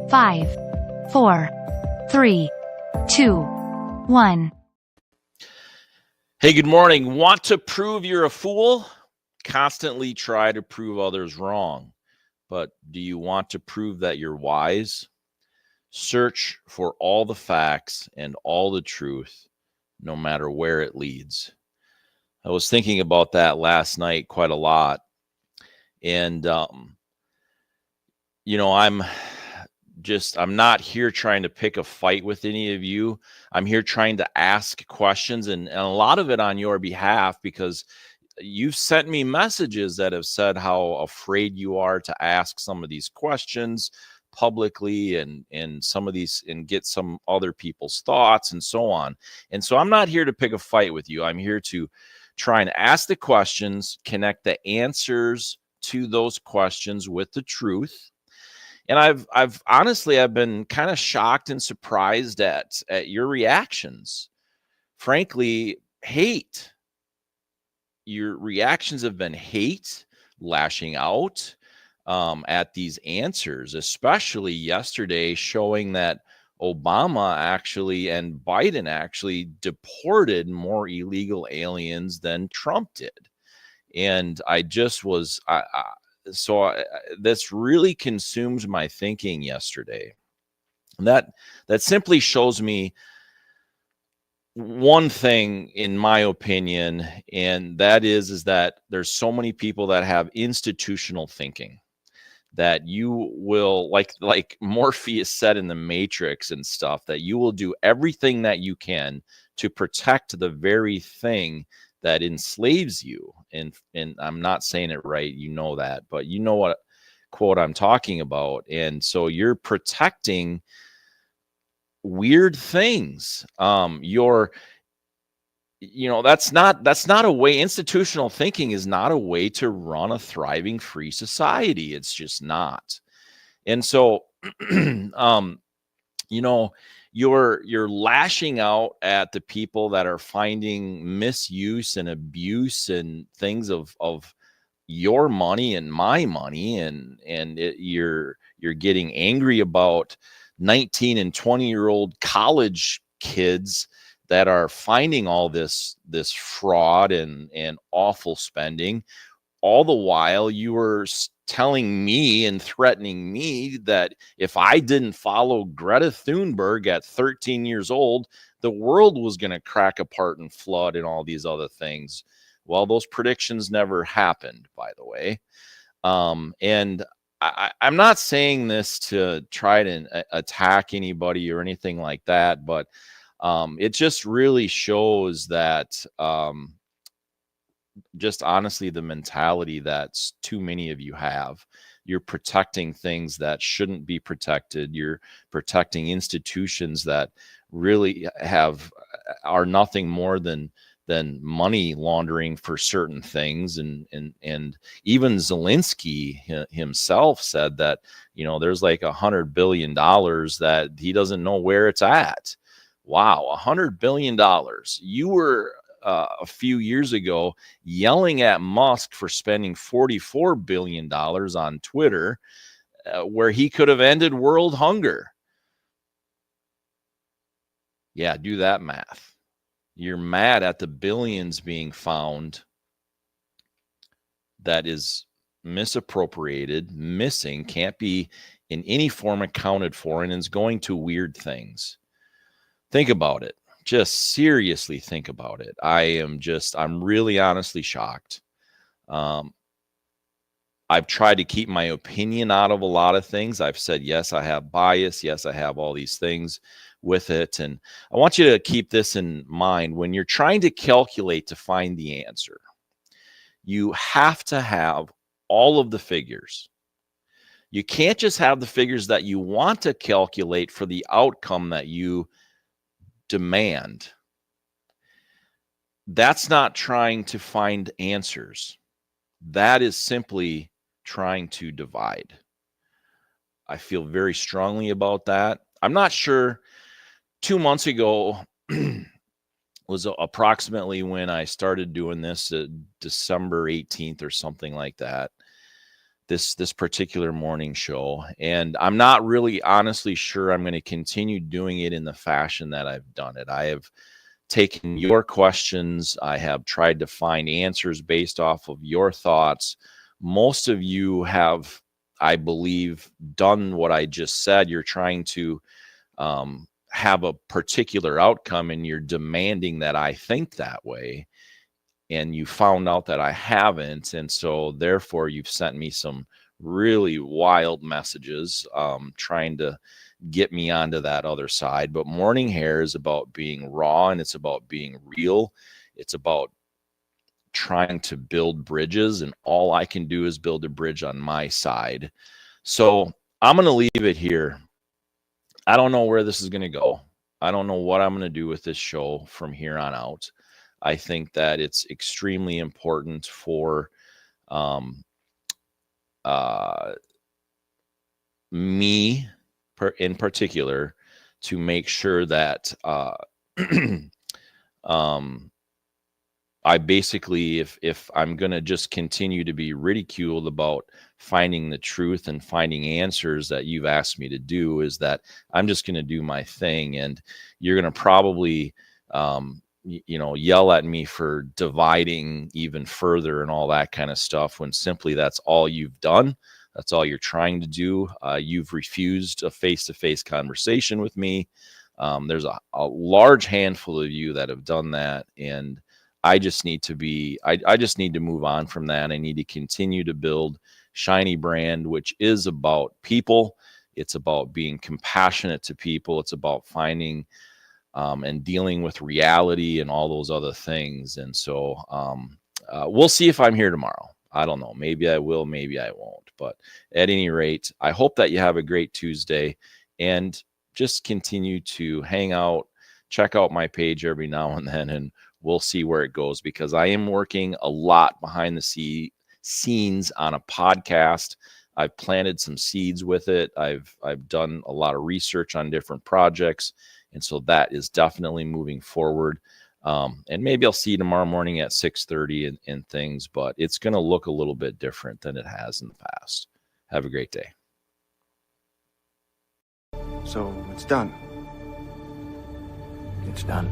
5, 4, 3, 2, 1. Hey, good morning. Want to prove you're a fool? Constantly try to prove others wrong. But do you want to prove that you're wise? Search for all the facts and all the truth, no matter where it leads. I was thinking about that last night quite a lot. And, I'm not here trying to pick a fight with any of you. I'm here trying to ask questions and a lot of it on your behalf, because you've sent me messages that have said how afraid you are to ask some of these questions publicly and some of these and get some other people's thoughts and so on. And so I'm not here to pick a fight with you. I'm here to try and ask the questions, connect the answers to those questions with the truth. And I've honestly been kind of shocked and surprised at your reactions. Frankly, hate. Your reactions have been hate, lashing out at these answers, especially yesterday, showing that Obama actually and Biden actually deported more illegal aliens than Trump did. And I just was, this really consumed my thinking yesterday. And that simply shows me one thing, in my opinion, and that is that there's so many people that have institutional thinking that you will, like Morpheus said in the Matrix and stuff, that you will do everything that you can to protect the very thing that enslaves you. And I'm not saying it right, you know that, but you know what quote I'm talking about. And so you're protecting weird things. That's not a way. Institutional thinking is not a way to run a thriving free society. It's just not. And so you're lashing out at the people that are finding misuse and abuse and things of your money and my money, and you're getting angry about 19 and 20-year-old college kids that are finding all this fraud and awful spending. All the while you were telling me and threatening me that if I didn't follow Greta Thunberg at 13 years old, the world was going to crack apart and flood and all these other things. Well, those predictions never happened, by the way. And I'm not saying this to try to attack anybody or anything like that, but it just really shows that just honestly the mentality that too many of you have. You're protecting things that shouldn't be protected. You're protecting institutions that really are nothing more than money laundering for certain things. And even Zelensky himself said that, there's like $100 billion that he doesn't know where it's at. Wow, $100 billion. You were a few years ago yelling at Musk for spending $44 billion on Twitter, where he could have ended world hunger. Yeah, do that math. You're mad at the billions being found that is misappropriated, missing, can't be in any form accounted for, and is going to weird things. Think about it. Just seriously think about it. I'm really honestly shocked. I've tried to keep my opinion out of a lot of things. I've said, yes, I have bias. Yes, I have all these things with it. And I want you to keep this in mind when you're trying to calculate to find the answer. You have to have all of the figures. You can't just have the figures that you want to calculate for the outcome that you demand. That's not trying to find answers. That is simply trying to divide. I feel very strongly about that. I'm not sure. 2 months ago was approximately when I started doing this, December 18th or something like that. this particular morning show, and I'm not really honestly sure I'm going to continue doing it in the fashion that I've done it. I have taken your questions, I have tried to find answers based off of your thoughts. Most of you have, I believe, done what I just said. You're trying to have a particular outcome, and you're demanding that I think that way, and you found out that I haven't, and so therefore you've sent me some really wild messages, trying to get me onto that other side. But morning hair is about being raw, and it's about being real. It's about trying to build bridges, and all I can do is build a bridge on my side. So I'm going to leave it here. I don't know where this is going to go. I don't know what I'm going to do with this show from here on out. I think that it's extremely important for um, me in particular to make sure that I basically, if I'm going to just continue to be ridiculed about finding the truth and finding answers that you've asked me to do, is that I'm just going to do my thing, and you're going to probably yell at me for dividing even further and all that kind of stuff, when simply that's all you've done. That's all you're trying to do. You've refused a face-to-face conversation with me. There's a large handful of you that have done that, and I just need to be, I just need to move on from that. I need to continue to build Shiny Brand, which is about people. It's about being compassionate to people. It's about finding and dealing with reality and all those other things. And so we'll see if I'm here tomorrow. I don't know. Maybe I will, maybe I won't. But at any rate, I hope that you have a great Tuesday, and just continue to hang out, check out my page every now and then, and we'll see where it goes, because I am working a lot behind the scenes on a podcast. I've planted some seeds with it. I've done a lot of research on different projects, and so that is definitely moving forward. And maybe I'll see you tomorrow morning at 6:30 and things, but it's going to look a little bit different than it has in the past. Have a great day. So it's done. It's done.